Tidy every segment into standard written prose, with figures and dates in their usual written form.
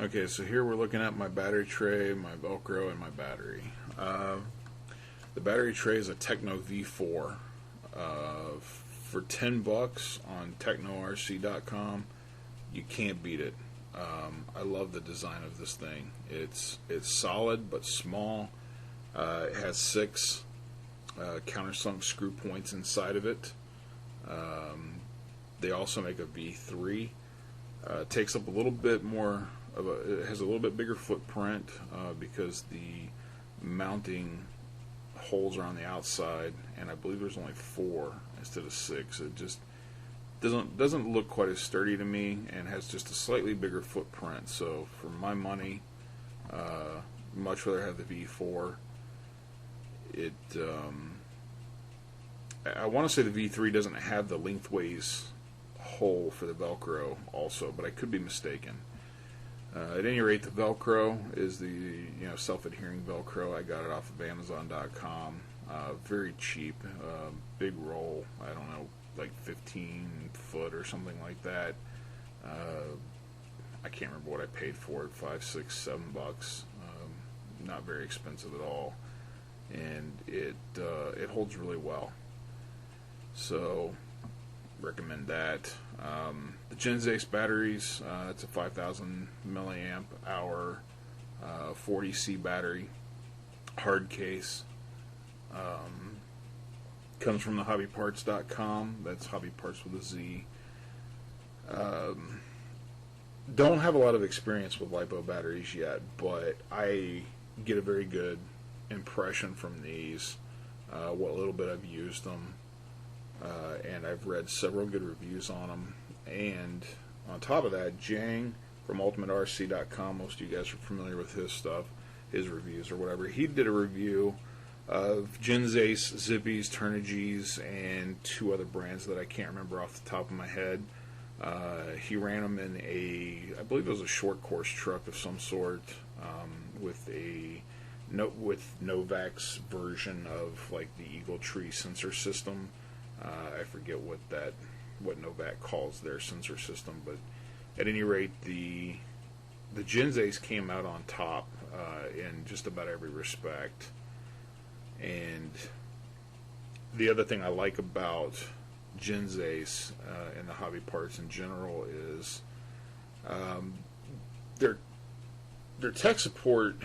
Okay, so here we're looking at my battery tray, my velcro, and my battery. The battery tray is a Techno V4 for $10 on technorc.com. You can't beat it. I love the design of this thing. It's solid but small. It has 6 countersunk screw points inside of it. They also make a V3. It takes up a little bit more of it has a little bit bigger footprint because the mounting holes are on the outside, and I believe there's only 4 instead of 6. It just doesn't look quite as sturdy to me, and has just a slightly bigger footprint. So for my money, much rather have the V4. I want to say the V3 doesn't have the lengthways hole for the Velcro also, but I could be mistaken. At any rate, the Velcro is the self-adhering Velcro. I got it off of Amazon.com. Very cheap, big roll. I don't know, like 15 foot or something like that. I can't remember what I paid for it. $5, $6, $7. Not very expensive at all, and it holds really well. So recommend that. The Gens Ace batteries, it's a 5,000 milliamp hour 40C battery, hard case. Comes from the hobbyparts.com. That's hobby parts with a Z. Don't have a lot of experience with LiPo batteries yet, but I get a very good impression from these, what little bit I've used them. And I've read several good reviews on them. And on top of that, Jang from ultimaterc.com, most of you guys are familiar with his stuff, his reviews or whatever. He did a review of Gens Ace, Zippies, Turnigies, and 2 other brands that I can't remember off the top of my head. He ran them in I believe it was a short course truck of some sort, with Novak's version of like the Eagle Tree sensor system. I forget what Novak calls their sensor system, but at any rate, the Gens Ace came out on top in just about every respect. And the other thing I like about Gens Ace and the hobby parts in general is their tech support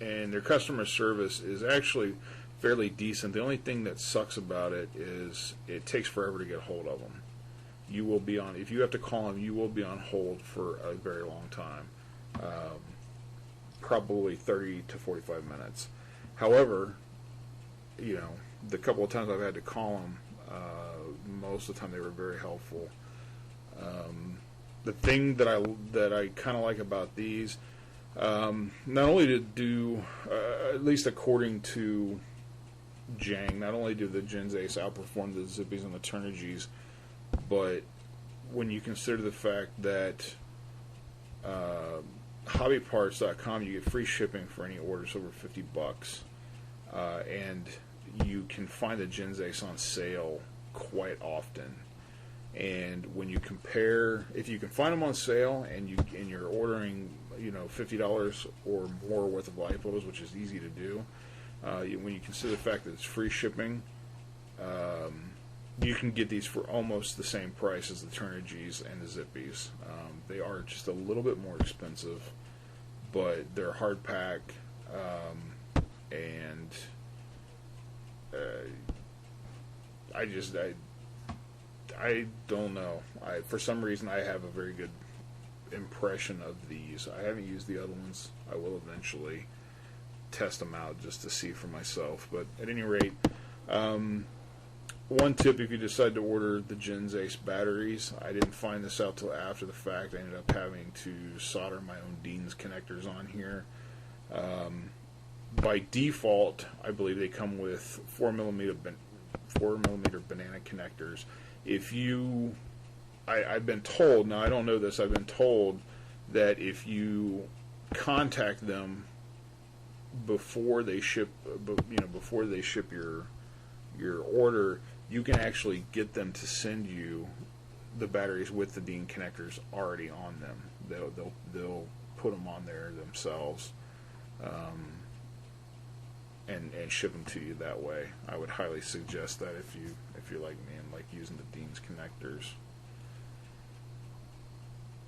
and their customer service is actually fairly decent. The only thing that sucks about it is it takes forever to get a hold of them. You will be on, if you have to call them, you will be on hold for a very long time, probably 30 to 45 minutes. However, the couple of times I've had to call them, most of the time they were very helpful. The thing that I kind of like about these, not only to do, at least according to Jang, not only do the Gens Ace outperform the Zippies and the Turnigies, but when you consider the fact that hobbyparts.com, you get free shipping for any orders over $50, and you can find the Gens Ace on sale quite often. And when you compare, if you can find them on sale and you're ordering $50 or more worth of LiPos, which is easy to do, when you consider the fact that it's free shipping, you can get these for almost the same price as the Turnigies and the Zippies. They are just a little bit more expensive, but they're hard pack, and I don't know. For some reason, I have a very good impression of these. I haven't used the other ones. I will eventually test them out just to see for myself. But at any rate, one tip if you decide to order the Gens Ace batteries, I didn't find this out till after the fact. I ended up having to solder my own Dean's connectors on here. By default, I believe they come with 4mm banana connectors. I've been told, now I don't know this, I've been told that if you contact them before they ship, your order, you can actually get them to send you the batteries with the Dean connectors already on them, they'll put them on there themselves, and ship them to you that way. I would highly suggest that if you're like me and like using the Dean's connectors.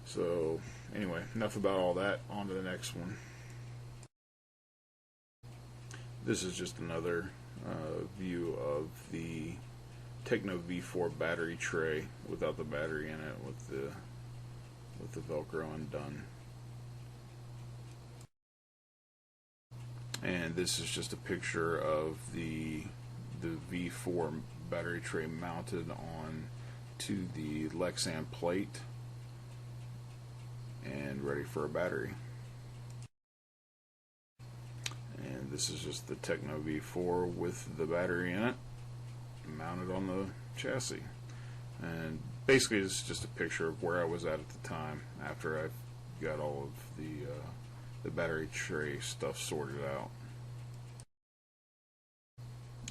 So anyway, enough about all that. On to the next one. This is just another view of the Techno V4 battery tray without the battery in it, with the Velcro undone. And this is just a picture of the V4 battery tray mounted on to the Lexan plate and ready for a battery. And this is just the Techno V4 with the battery in it, mounted on the chassis. And basically it's just a picture of where I was at the time after I got all of the battery tray stuff sorted out.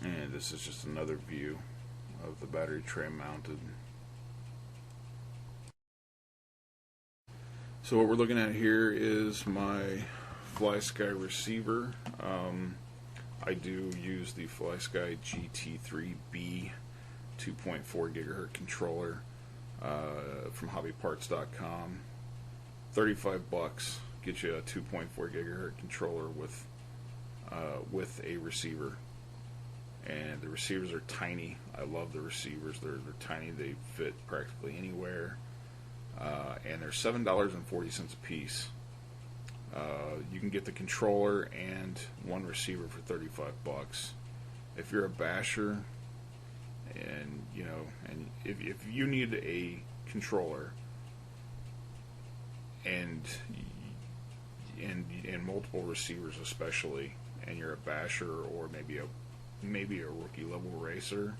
And this is just another view of the battery tray mounted. So what we're looking at here is my FlySky receiver. I do use the FlySky GT3B 2.4 gigahertz controller from hobbyparts.com. $35 gets you a 2.4 gigahertz controller with a receiver. And the receivers are tiny. I love the receivers. They're tiny. They fit practically anywhere. And they're $7.40 a piece. You can get the controller and one receiver for $35. If you're a basher, and if you need a controller and multiple receivers especially, and you're a basher or maybe a rookie level racer,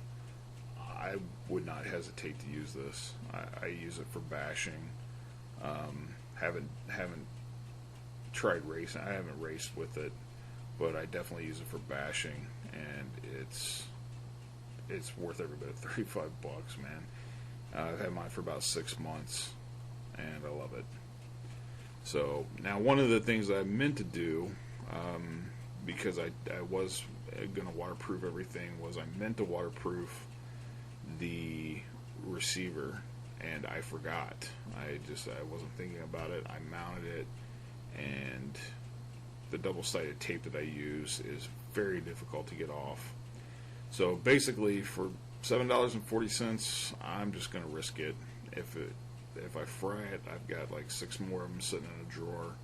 I would not hesitate to use this. I use it for bashing. Haven't tried racing. I haven't raced with it, but I definitely use it for bashing, and it's worth every bit of $35, man. I've had mine for about 6 months, and I love it. So now, one of the things I meant to do, because I was going to waterproof everything, was I meant to waterproof the receiver, and I forgot. I wasn't thinking about it. I mounted it, and the double-sided tape that I use is very difficult to get off. So basically, for $7.40, I'm just going to risk it. If I fry it, I've got like 6 more of them sitting in a drawer.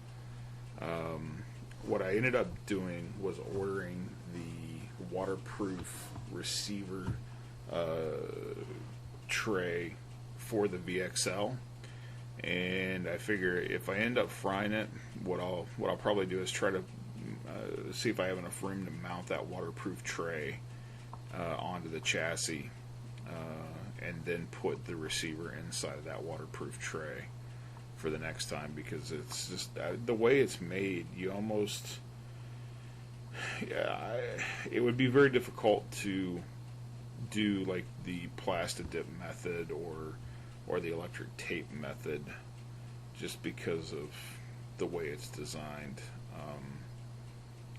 What I ended up doing was ordering the waterproof receiver tray for the VXL, and I figure if I end up frying it, what I'll probably do is try to see if I have enough room to mount that waterproof tray onto the chassis, and then put the receiver inside of that waterproof tray for the next time, because it's just the way it's made, you almost it would be very difficult to do like the plasti-dip method or the electric tape method, just because of the way it's designed.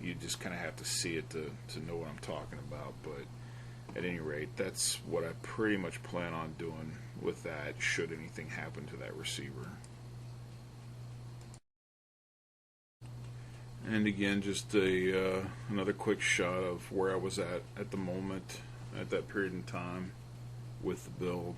You just kind of have to see it to know what I'm talking about, but at any rate, that's what I pretty much plan on doing with that, should anything happen to that receiver. And again, just another quick shot of where I was at the moment, at that period in time with the build.